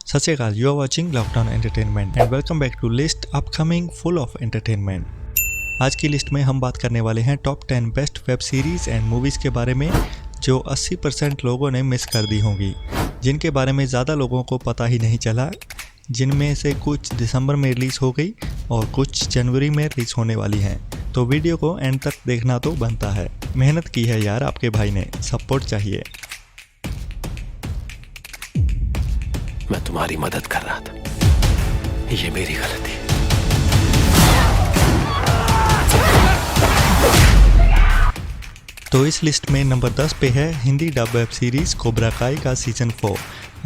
सत Sri Akal, you are watching lockdown entertainment and welcome back to list upcoming full of entertainment. आज की list में हम बात करने वाले हैं top 10 best web series and movies के बारे में जो 80% लोगों ने मिस कर दी होंगी, जिनके बारे में ज़्यादा लोगों को पता ही नहीं चला, जिनमें से कुछ दिसंबर में रिलीज़ हो गई और कुछ जनवरी में रिलीज़ होने वाली हैं। तो वीडियो को एंड तक देखना तो बनता है। मेहनत की है यार आपके भाई ने, सपोर्ट चाहिए। मैं तुम्हारी मदद कर रहा था, ये मेरी गलती है। तो इस लिस्ट में नंबर 10 पे है Hindi dub web series cobra काई का सीज़न 4।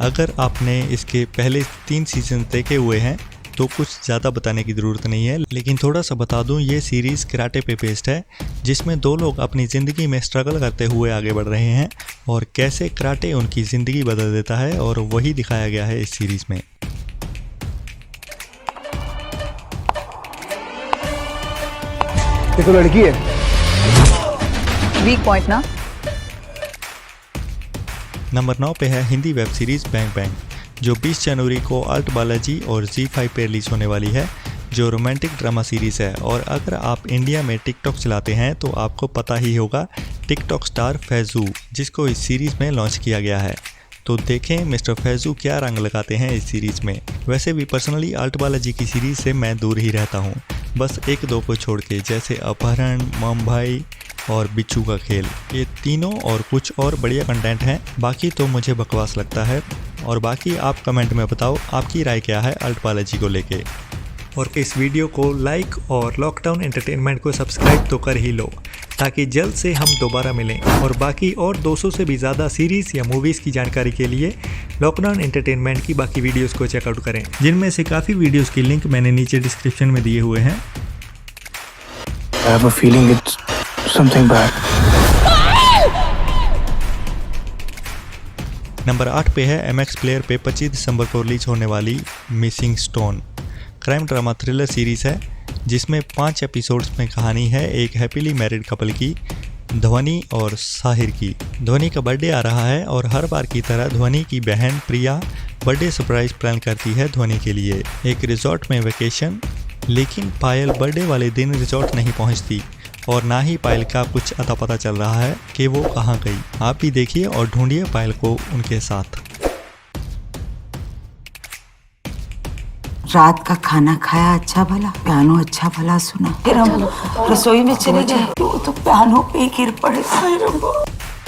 अगर आपने इसके पहले 3 सीज़न देखे हुए हैं तो कुछ ज़्यादा बताने की ज़रूरत नहीं है, लेकिन थोड़ा सा बता दूं, ये सीरीज़ कराटे पे बेस्ड है, जिसमें 2 लोग अपनी ज़िंदगी में स्ट्रगल करते हुए आगे बढ़ रहे हैं और कैसे कराटे उनकी ज़िंदगी बदल देता है, और वही दिखाया गया है इस सीरीज़ में। ये तो लड़की है। वीक पॉइंट ना। नंबर 9 पे है Hindi web series bang bang, जो 20 जनवरी को अल्ट बालाजी और ZEE5 पे रिलीज़ होने वाली है, जो रोमांटिक ड्रामा सीरीज़ है। और अगर आप इंडिया में टिकटॉक चलाते हैं तो आपको पता ही होगा टिकटॉक स्टार फैज़ू, जिसको इस सीरीज़ में लॉन्च किया गया है। तो देखें मिस्टर फैज़ू क्या रंग लगाते हैं इस सीरीज़ में। वैसे भी पर्सनली अल्ट बालाजी की सीरीज़ से मैं दूर ही रहता हूँ, बस 1-2 को छोड़ के, जैसे अपहरण, मुंबई और बिच्छू का खेल। ये तीनों और कुछ और बढ़िया कंटेंट हैं, बाकी तो मुझे बकवास लगता है। और बाकी आप कमेंट में बताओ आपकी राय क्या है अल्ट बालाजी को लेके। और इस वीडियो को लाइक और लॉकडाउन एंटरटेनमेंट को सब्सक्राइब तो कर ही लो, ताकि जल्द से हम दोबारा मिलें। और बाकी और 200 से भी ज़्यादा सीरीज़ या मूवीज़ की जानकारी के लिए लॉकडाउन एंटरटेनमेंट की बाकी वीडियोस को चेकआउट करें, जिनमें से काफ़ी वीडियोस की लिंक मैंने नीचे डिस्क्रिप्शन में दिए हुए हैं। I have a feeling it's something bad. Number 8 पे है MX प्लेयर पे 25 दिसंबर को रिलीज होने वाली missing stone. Crime drama thriller series है, जिसमें 5 एपिसोड्स में कहानी है एक हैप्पीली मैरिड कपल की, ध्वनि और साहिर की। ध्वनि का बर्थडे आ रहा है और हर बार की तरह ध्वनि की बहन प्रिया बर्थडे सरप्राइज प्लान करती है ध्वनि के लिए एक रिजॉर्ट में वेकेशन। लेकिन पायल बर्थडे वाले दिन रिजॉर्ट नहीं पहुंचती और ना ही पायल का कुछ अता पता चल रहा है कि वो कहाँ गई। आप भी देखिए और ढूंढिए पायल को उनके साथ। रात का खाना खाया अच्छा भला, पियानो अच्छा भला सुना, फिर हम रसोई में चले गए तो पियानो पे गिर पड़े।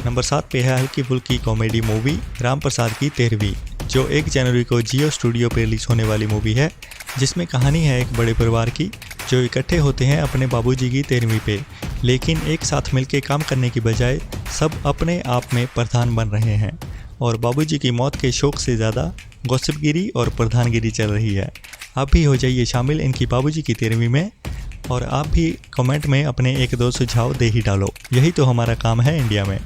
नंबर 7 पे है हल्की फुल्की कॉमेडी मूवी राम प्रसाद की 13वीं, जो 1 जनवरी को जियो स्टूडियो पे रिलीज होने वाली मूवी है, जिसमें कहानी है एक बड़े परिवार की जो इकट्ठे होते हैं अपने बाबूजी की 13वीं पे, लेकिन एक साथ मिलकर काम करने की बजाय सब अपने आप में प्रधान बन रहे हैं। और बाबूजी की मौत के शोक से ज़्यादा गॉसिपगिरी और प्रधानगिरी चल रही है। आप भी हो जाइए शामिल इनकी बाबूजी की 13वीं में, और आप भी कमेंट में अपने 1-2 सुझाव दे ही डालो, यही तो हमारा काम है इंडिया में।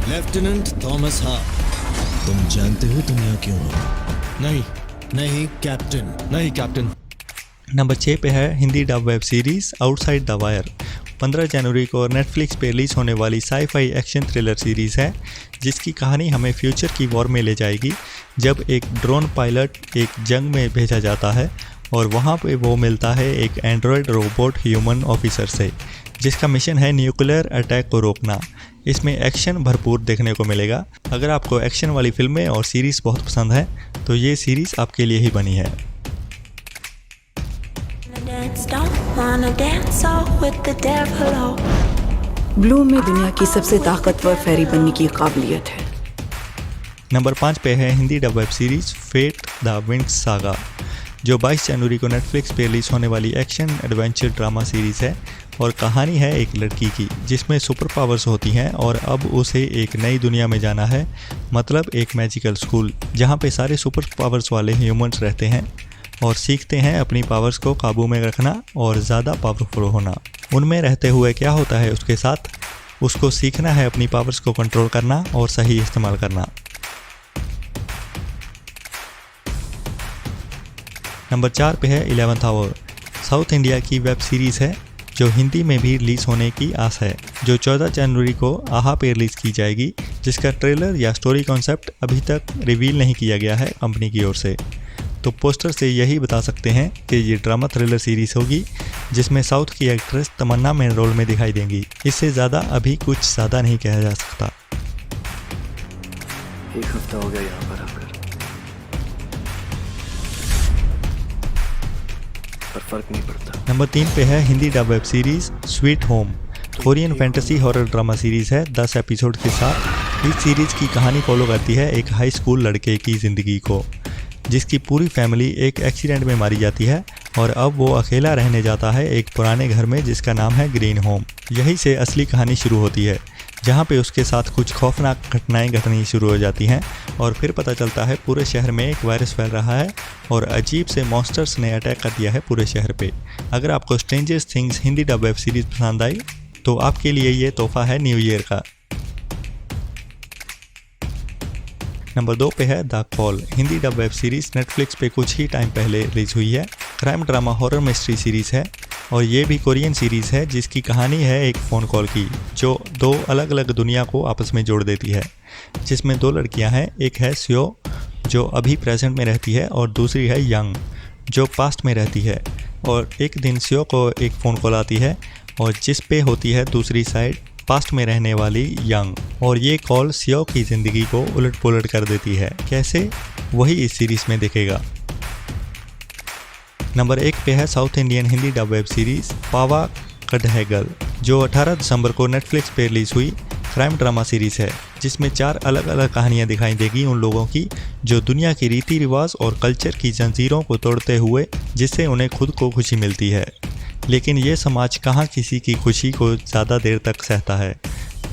लेफ्टिनेंट थॉमस हार्प, तुम जानते हो तुम यहाँ क्यों हो? नहीं कैप्टन, नहीं कैप्टन। नंबर 6 पे है Hindi dub web series outside the wire. 15 जनवरी को नेटफ्लिक्स पे रिलीज होने वाली साई-फाई एक्शन थ्रिलर सीरीज़ है, जिसकी कहानी हमें फ्यूचर की वॉर में ले जाएगी, जब एक ड्रोन पायलट एक जंग में भेजा जाता है और वहाँ पे वो मिलता है एक एंड्रॉयड रोबोट ह्यूमन ऑफिसर से, जिसका मिशन है न्यूक्लियर अटैक को रोकना। इसमें एक्शन भरपूर देखने को मिलेगा। अगर आपको एक्शन वाली फिल्में और सीरीज़ बहुत पसंद है तो ये सीरीज़ आपके लिए ही बनी है। ब्लू में दुनिया की सबसे ताकतवर फेरी बनने की काबिलियत है। नंबर 5 पे है Hindi dub web series Fate the विंड सागा, जो 22 जनवरी को नेटफ्लिक्स पे रिलीज होने वाली एक्शन एडवेंचर ड्रामा सीरीज़ है। और कहानी है एक लड़की की जिसमें सुपर पावर्स होती हैं और अब उसे एक नई दुनिया में जाना है, मतलब एक मैजिकल स्कूल, जहाँ पे सारे सुपर पावर्स वाले ह्यूमंस रहते हैं और सीखते हैं अपनी पावर्स को काबू में रखना और ज़्यादा पावरफुल होना। उनमें रहते हुए क्या होता है उसके साथ, उसको सीखना है अपनी पावर्स को कंट्रोल करना और सही इस्तेमाल करना। नंबर 4 पे है 11th आवर। साउथ इंडिया की वेब सीरीज़ है जो हिंदी में भी रिलीज होने की आस है, जो 14 जनवरी को आहा पे रिलीज की जाएगी, जिसका ट्रेलर या स्टोरी कॉन्सेप्ट अभी तक रिवील नहीं किया गया है कंपनी की ओर से। तो पोस्टर से यही बता सकते हैं कि ये ड्रामा थ्रिलर सीरीज होगी जिसमें साउथ की एक्ट्रेस तमन्ना मेन रोल में दिखाई देंगी। इससे ज़्यादा अभी कुछ ज़्यादा नहीं कहा जा सकता। एक हफ्ता हो गया यहाँ पर आकर, पर फर्क नहीं पड़ता। नंबर 3 पे है Hindi dub web series sweet home. Korean fantasy horror drama series है 10 एपिसोड के साथ। इस सीरीज की कहानी फॉलो करती है एक हाई स्कूल लड़के की ज़िंदगी को, जिसकी पूरी फैमिली एक एक्सीडेंट में मारी जाती है और अब वो अकेला रहने जाता है एक पुराने घर में जिसका नाम है ग्रीन होम। यहीं से असली कहानी शुरू होती है, जहाँ पे उसके साथ कुछ खौफनाक घटनाएं घटनी शुरू हो जाती हैं और फिर पता चलता है पूरे शहर में एक वायरस फैल रहा है और अजीब से मॉन्स्टर्स ने अटैक कर दिया है पूरे शहर पे। अगर आपको stranger things Hindi dub web series पसंद आई तो आपके लिए ये तोहफा है न्यू ईयर का। नंबर 2 पे है the call. Hindi dub web series Netflix पे कुछ ही टाइम पहले रिलीज हुई है। Crime drama horror mystery series है और ये भी कोरियन सीरीज है जिसकी कहानी है एक फ़ोन कॉल की, जो 2 अलग अलग दुनिया को आपस में जोड़ देती है, जिसमें 2 लड़कियां हैं। एक है स्यो जो अभी प्रेजेंट में रहती है और दूसरी है यंग जो पास्ट में रहती है। और एक दिन स्यो को एक फ़ोन कॉल आती है और जिस पे होती है दूसरी साइड पास्ट में रहने वाली यंग, और ये कॉल सियो की ज़िंदगी को उलट पुलट कर देती है। कैसे, वही इस सीरीज़ में दिखेगा। नंबर 1 पे है South Indian Hindi dub web series Paava Kadhaigal, जो 18 दिसंबर को नेटफ्लिक्स पे रिलीज हुई क्राइम ड्रामा सीरीज़ है, जिसमें 4 अलग अलग कहानियाँ दिखाई देगी उन लोगों की जो दुनिया की रीति रिवाज और कल्चर की जंजीरों को तोड़ते हुए, जिससे उन्हें खुद को खुशी मिलती है। लेकिन ये समाज कहाँ किसी की खुशी को ज़्यादा देर तक सहता है।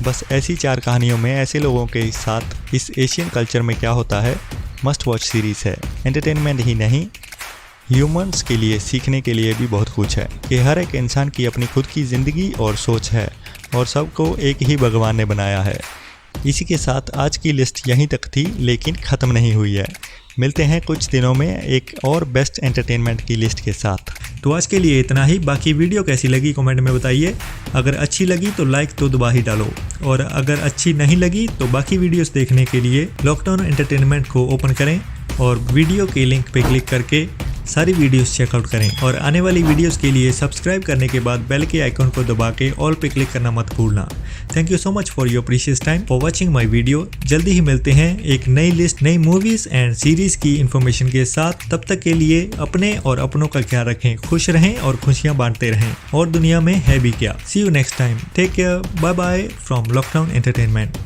बस ऐसी 4 कहानियों में ऐसे लोगों के साथ इस एशियन कल्चर में क्या होता है, मस्ट वॉच सीरीज़ है। एंटरटेनमेंट ही नहीं, ह्यूमंस के लिए सीखने के लिए भी बहुत कुछ है कि हर एक इंसान की अपनी खुद की ज़िंदगी और सोच है और सबको एक ही भगवान ने बनाया है। इसी के साथ आज की लिस्ट यहीं तक थी, लेकिन ख़त्म नहीं हुई है। मिलते हैं कुछ दिनों में एक और बेस्ट एंटरटेनमेंट की लिस्ट के साथ। तो आज के लिए इतना ही। बाकी वीडियो कैसी लगी कमेंट में बताइए। अगर अच्छी लगी तो लाइक तो दबा ही डालो, और अगर अच्छी नहीं लगी तो बाकी वीडियोस देखने के लिए लॉकडाउन एंटरटेनमेंट को ओपन करें और वीडियो के लिंक पे क्लिक करके सारी वीडियोस चेकआउट करें। और आने वाली वीडियोस के लिए सब्सक्राइब करने के बाद बेल के आइकन को दबा के ऑल पे क्लिक करना मत भूलना। Thank you so much for your precious time for watching my video. जल्दी ही मिलते हैं एक नई लिस्ट, नई मूवीज एंड सीरीज की इन्फॉर्मेशन के साथ। तब तक के लिए अपने और अपनों का ख्याल रखें, खुश रहें और खुशियां बांटते रहें, और दुनिया में है भी क्या। See you next time, take care, bye bye from lockdown entertainment.